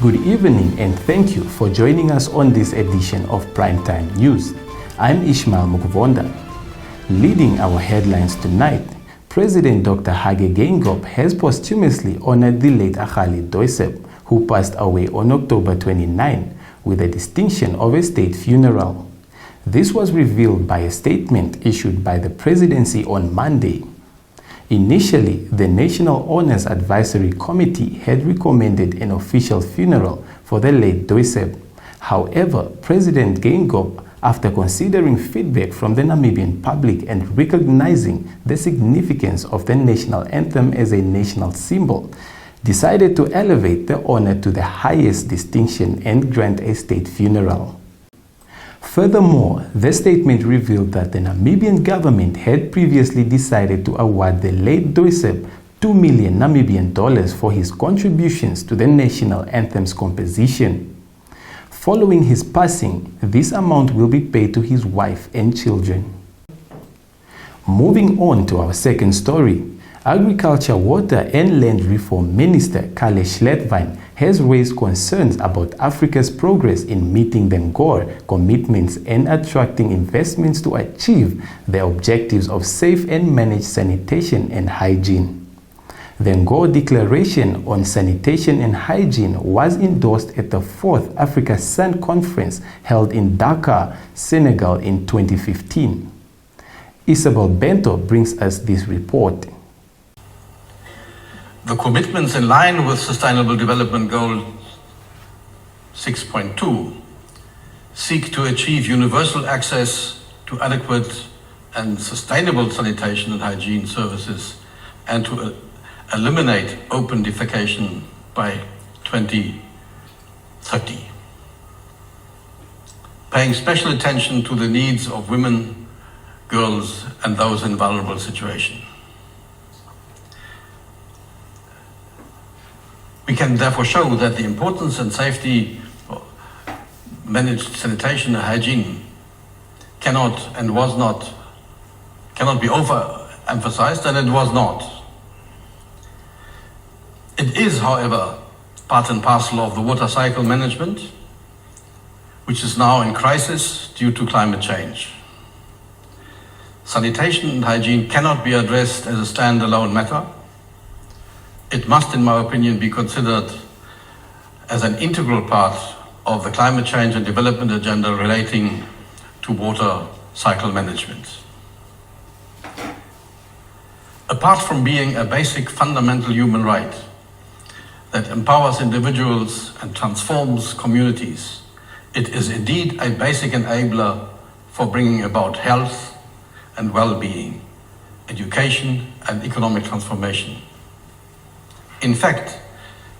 Good evening and thank you for joining us on this edition of Primetime News. I'm Ishmael Mukuvonda. Leading our headlines tonight, President Dr. Hage Geingob has posthumously honored the late Agali Doiseb, who passed away on October 29, with the distinction of a state funeral. This was revealed by a statement issued by the presidency on Monday. Initially, the National Honors Advisory Committee had recommended an official funeral for the late Doiseb. However, President Geingob, after considering feedback from the Namibian public and recognizing the significance of the national anthem as a national symbol, decided to elevate the honor to the highest distinction and grant a state funeral. Furthermore, the statement revealed that the Namibian government had previously decided to award the late Doiseb 2 million Namibian dollars for his contributions to the national anthem's composition. Following his passing, this amount will be paid to his wife and children. Moving on to our second story, Agriculture, Water and Land Reform Minister Kale Schlettwein has raised concerns about Africa's progress in meeting the Ngor commitments and attracting investments to achieve the objectives of safe and managed sanitation and hygiene. The Ngor Declaration on Sanitation and Hygiene was endorsed at the 4th Africa Sun Conference held in Dakar, Senegal in 2015. Isabel Bento brings us this report. The commitments in line with Sustainable Development Goal 6.2 seek to achieve universal access to adequate and sustainable sanitation and hygiene services and to eliminate open defecation by 2030. Paying special attention to the needs of women, girls, and those in vulnerable situations. We can therefore show that the importance and safety of managed sanitation and hygiene cannot be overemphasized, and it was not. It is, however, part and parcel of the water cycle management, which is now in crisis due to climate change. Sanitation and hygiene cannot be addressed as a standalone matter. It must, in my opinion, be considered as an integral part of the climate change and development agenda relating to water cycle management. Apart from being a basic fundamental human right that empowers individuals and transforms communities, it is indeed a basic enabler for bringing about health and well-being, education and economic transformation. In fact,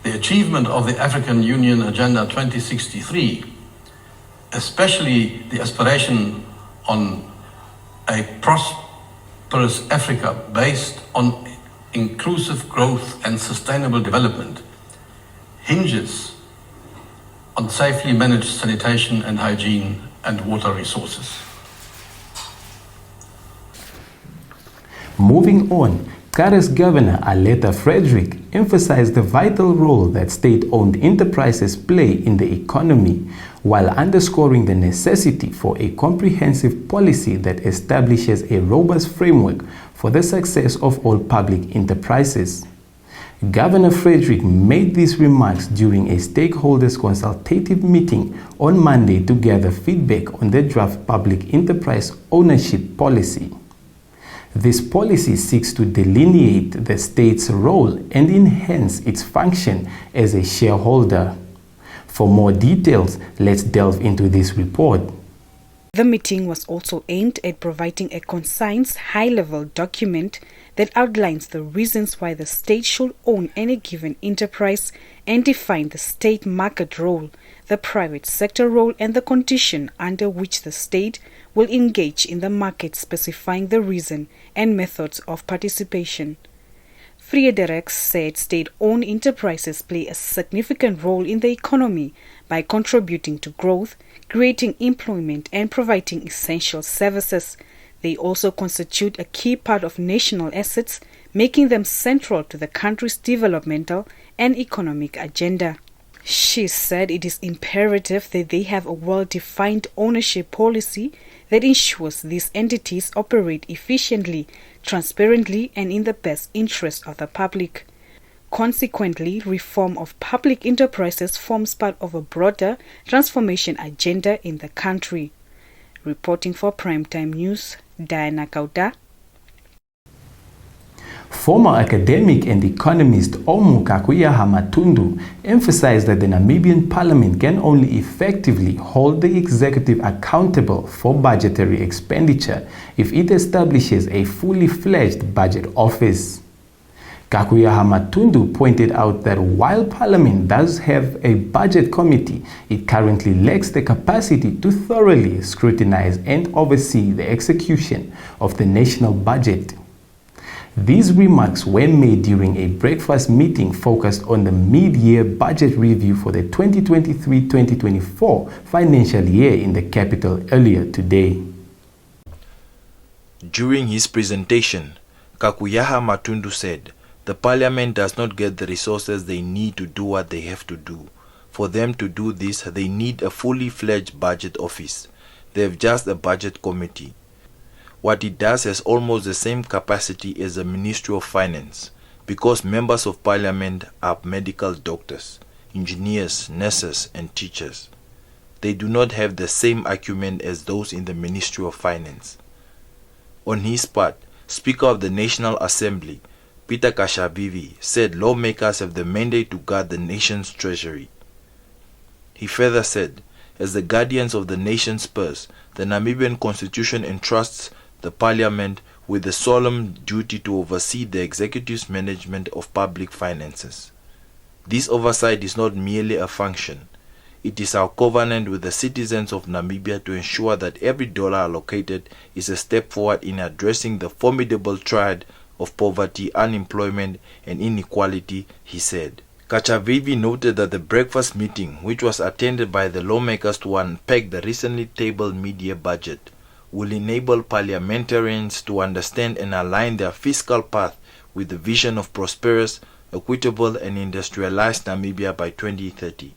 the achievement of the African Union Agenda 2063, especially the aspiration on a prosperous Africa based on inclusive growth and sustainable development, hinges on safely managed sanitation and hygiene and water resources. Moving on, Kare's Governor Aletta Frederick emphasized the vital role that state-owned enterprises play in the economy, while underscoring the necessity for a comprehensive policy that establishes a robust framework for the success of all public enterprises. Governor Frederick made these remarks during a stakeholders consultative meeting on Monday to gather feedback on the draft public enterprise ownership policy. This policy seeks to delineate the state's role and enhance its function as a shareholder. For more details, let's delve into this report. The meeting was also aimed at providing a concise, high-level document that outlines the reasons why the state should own any given enterprise and define the state market role, the private sector role, and the condition under which the state will engage in the market, specifying the reason and methods of participation. Friedrich said state-owned enterprises play a significant role in the economy by contributing to growth, creating employment, and providing essential services. They also constitute a key part of national assets, making them central to the country's developmental and economic agenda. She said it is imperative that they have a well-defined ownership policy that ensures these entities operate efficiently, transparently, and in the best interest of the public. Consequently, reform of public enterprises forms part of a broader transformation agenda in the country. Reporting for Primetime News, Diana Kauda. Former academic and economist Omu Kakuyaha Matundu emphasized that the Namibian parliament can only effectively hold the executive accountable for budgetary expenditure if it establishes a fully fledged budget office. Kakuyaha Matundu pointed out that while Parliament does have a budget committee, it currently lacks the capacity to thoroughly scrutinize and oversee the execution of the national budget. These remarks were made during a breakfast meeting focused on the mid-year budget review for the 2023-2024 financial year in the capital earlier today. During his presentation, Kakuyaha Matundu said, "The parliament does not get the resources they need to do what they have to do. For them to do this, they need a fully fledged budget office. They have just a budget committee. What it does has almost the same capacity as the Ministry of Finance, because members of parliament are medical doctors, engineers, nurses, and teachers. They do not have the same acumen as those in the Ministry of Finance." On his part, Speaker of the National Assembly, Peter Kashavivi, said lawmakers have the mandate to guard the nation's treasury. He further said, "As the guardians of the nation's purse, the Namibian Constitution entrusts the Parliament with the solemn duty to oversee the executive's management of public finances. This oversight is not merely a function. It is our covenant with the citizens of Namibia to ensure that every dollar allocated is a step forward in addressing the formidable triad of poverty, unemployment, and inequality," he said. Kachavivi noted that the breakfast meeting, which was attended by the lawmakers to unpack the recently tabled mid-year budget, will enable parliamentarians to understand and align their fiscal path with the vision of prosperous, equitable, and industrialized Namibia by 2030,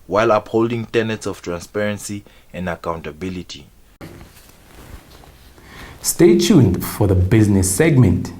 while upholding tenets of transparency and accountability. Stay tuned for the business segment.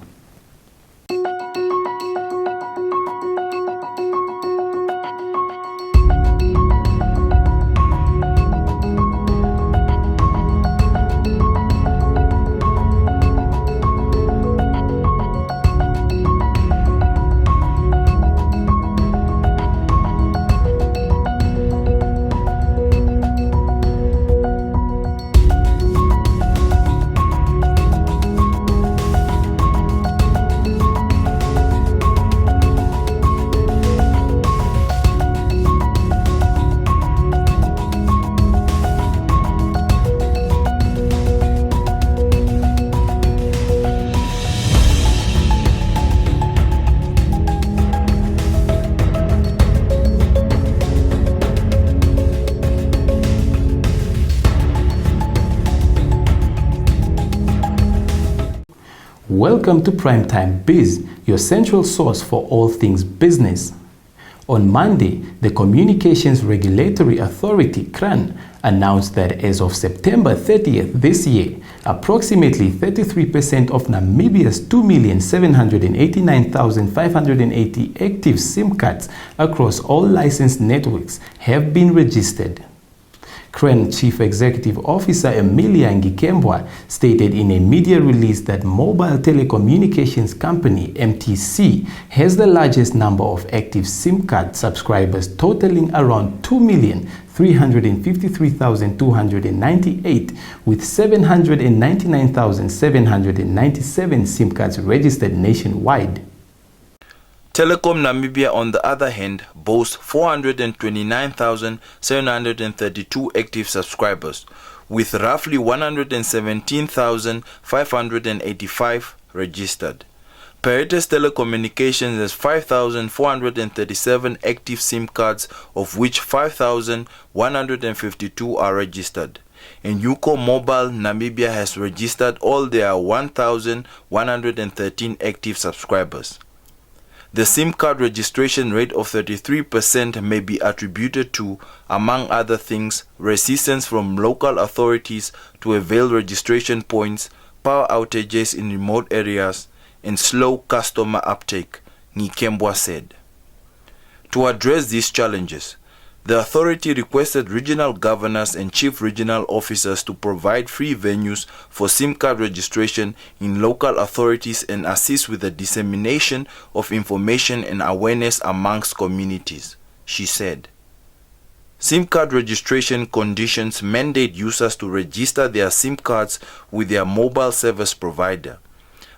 Welcome to Primetime Biz, your central source for all things business. On Monday, the Communications Regulatory Authority, CRAN, announced that as of September 30th this year, approximately 33% of Namibia's 2,789,580 active SIM cards across all licensed networks have been registered. CRAN Chief Executive Officer Emilia Ngikembwa stated in a media release that mobile telecommunications company MTC has the largest number of active SIM card subscribers, totaling around 2,353,298, with 799,797 SIM cards registered nationwide. Telecom Namibia, on the other hand, boasts 429,732 active subscribers, with roughly 117,585 registered. Paredes Telecommunications has 5,437 active SIM cards, of which 5,152 are registered. And Yuko Mobile Namibia has registered all their 1,113 active subscribers. The SIM card registration rate of 33% may be attributed to, among other things, resistance from local authorities to avail registration points, power outages in remote areas, and slow customer uptake, Ngikembwa said. To address these challenges, the authority requested regional governors and chief regional officers to provide free venues for SIM card registration in local authorities and assist with the dissemination of information and awareness amongst communities, she said. SIM card registration conditions mandate users to register their SIM cards with their mobile service provider.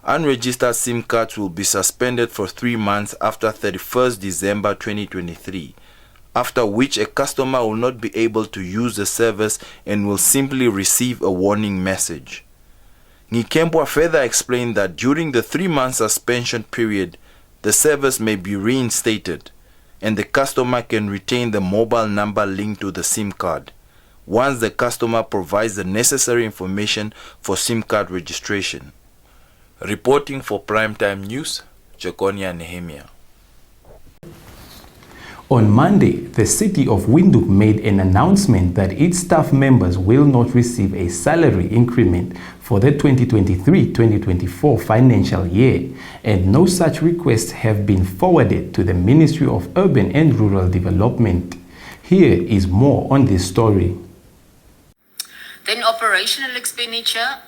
Unregistered SIM cards will be suspended for 3 months after 31st December 2023. After which a customer will not be able to use the service and will simply receive a warning message. Ngikembwa further explained that during the 3-month suspension period, the service may be reinstated and the customer can retain the mobile number linked to the SIM card once the customer provides the necessary information for SIM card registration. Reporting for Primetime News, Jekonia Nehemia. On Monday, the city of Windhoek made an announcement that its staff members will not receive a salary increment for the 2023-2024 financial year, and no such requests have been forwarded to the Ministry of Urban and Rural Development. Here is more on this story. Then operational expenditure,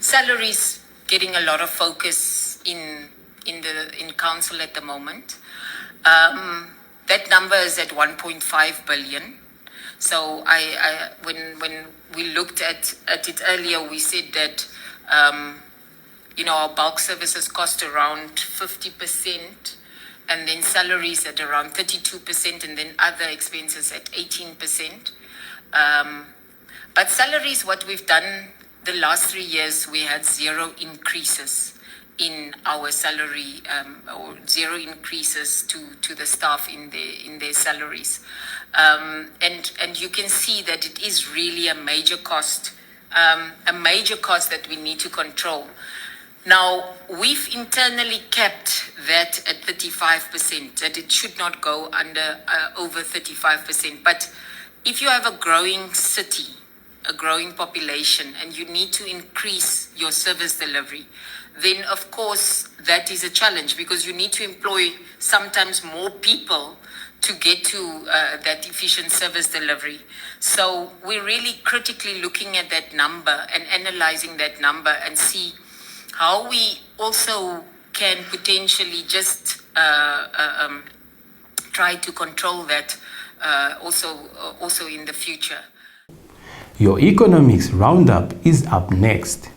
salaries getting a lot of focus in council at the moment. That number is at 1.5 billion. So when we looked at it earlier, we said that our bulk services cost around 50%, and then salaries at around 32%, and then other expenses at 18%. But salaries, what we've done the last 3 years, we had 0 increases in our salary, or 0 increases to the staff in their salaries, and you can see that it is really a major cost that we need to control. Now, we've internally kept that at 35%, that it should not go under over 35%. But if you have a growing city, a growing population, and you need to increase your service delivery, then of course that is a challenge, because you need to employ sometimes more people to get to that efficient service delivery. So we're really critically looking at that number and analyzing that number and see how we also can potentially just try to control that also in the future. Your Economics Roundup is up next.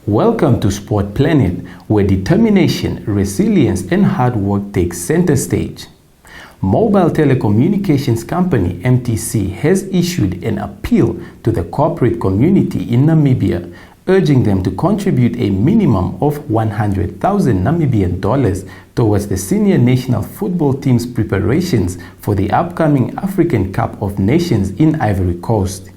Welcome to Sport Planet, where determination, resilience, and hard work take center stage. Mobile telecommunications company MTC has issued an appeal to the corporate community in Namibia, urging them to contribute a minimum of 100,000 Namibian dollars towards the senior national football team's preparations for the upcoming African Cup of Nations in Ivory Coast.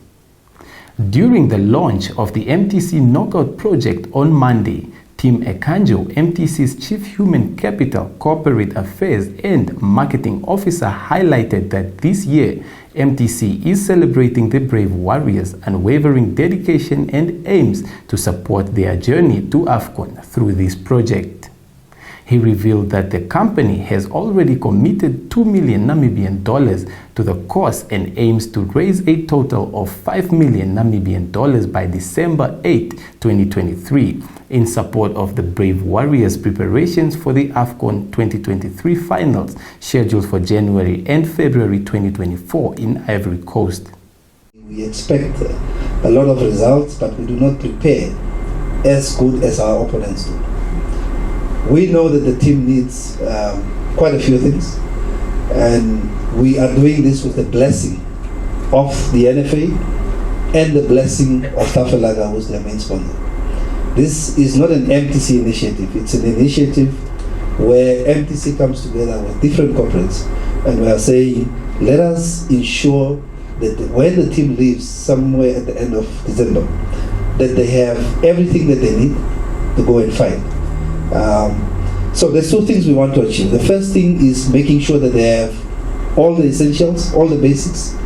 During the launch of the MTC Knockout project on Monday, Tim Ekanjo, MTC's Chief Human Capital, Corporate Affairs and Marketing Officer, highlighted that this year, MTC is celebrating the brave warriors' unwavering dedication and aims to support their journey to AFCON through this project. He revealed that the company has already committed 2 million Namibian dollars to the cause and aims to raise a total of 5 million Namibian dollars by December 8, 2023, in support of the Brave Warriors' preparations for the AFCON 2023 finals scheduled for January and February 2024 in Ivory Coast. We expect a lot of results, but we do not prepare as good as our opponents do. We know that the team needs quite a few things, and we are doing this with the blessing of the NFA and the blessing of Tafellaga, who's their main sponsor. This is not an MTC initiative. It's an initiative where MTC comes together with different corporates, and we are saying, let us ensure that when the team leaves somewhere at the end of December, that they have everything that they need to go and fight. So there's two things we want to achieve. The first thing is making sure that they have all the essentials, all the basics.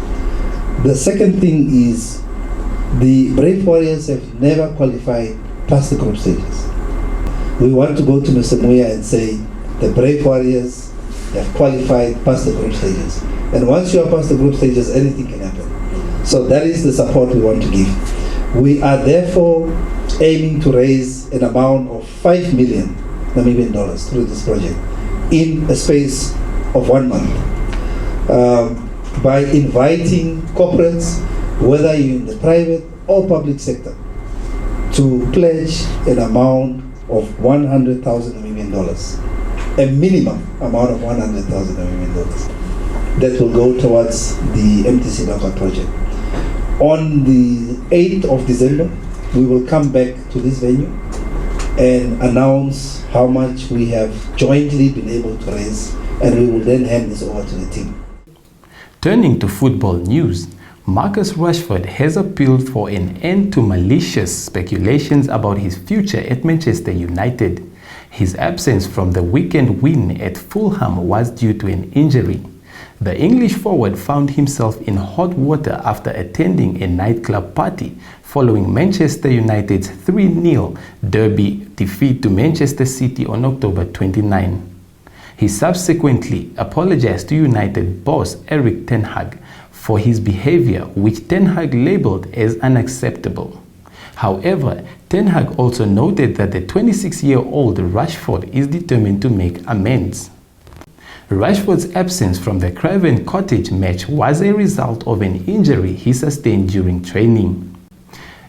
The second thing is the Brave Warriors have never qualified past the group stages. We want to go to Mr. Muya and say the Brave Warriors have qualified past the group stages. And once you are past the group stages, anything can happen. So that is the support we want to give. We are therefore aiming to raise an amount of 5 million Namibian dollars through this project in a space of 1 month by inviting corporates, whether you're in the private or public sector, to pledge an amount of 100,000 Namibian dollars, a minimum amount of 100,000 Namibian dollars that will go towards the MTC Knockout project. On the 8th of December, we will come back to this venue and announce how much we have jointly been able to raise, and we will then hand this over to the team. Turning to football news, Marcus Rashford has appealed for an end to malicious speculations about his future at Manchester United. His absence from the weekend win at Fulham was due to an injury. The English forward found himself in hot water after attending a nightclub party following Manchester United's 3-0 derby defeat to Manchester City on October 29. He subsequently apologized to United boss Erik ten Hag for his behavior, which Ten Hag labeled as unacceptable. However, Ten Hag also noted that the 26-year-old Rashford is determined to make amends. Rashford's absence from the Craven Cottage match was a result of an injury he sustained during training.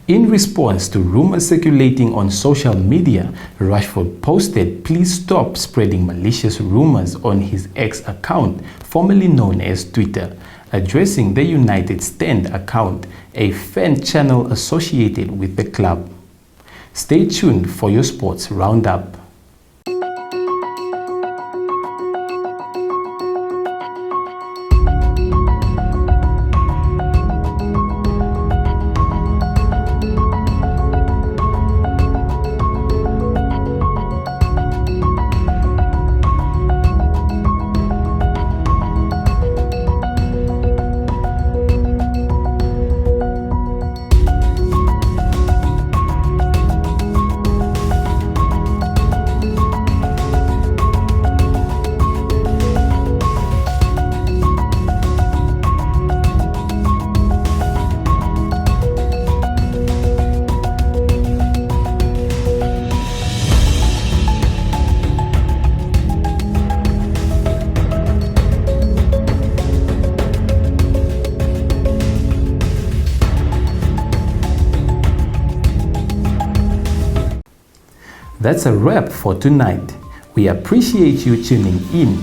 In response to rumors circulating on social media, Rashford posted, "Please stop spreading malicious rumors" on his X account, formerly known as Twitter, addressing the United Stand account, a fan channel associated with the club. Stay tuned for your sports roundup. That's a wrap for tonight. We appreciate you tuning in.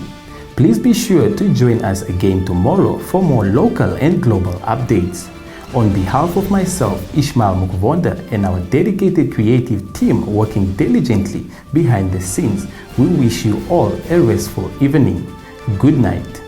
Please be sure to join us again tomorrow for more local and global updates. On behalf of myself, Ishmael Mukuvonda, and our dedicated creative team working diligently behind the scenes, we wish you all a restful evening. Good night.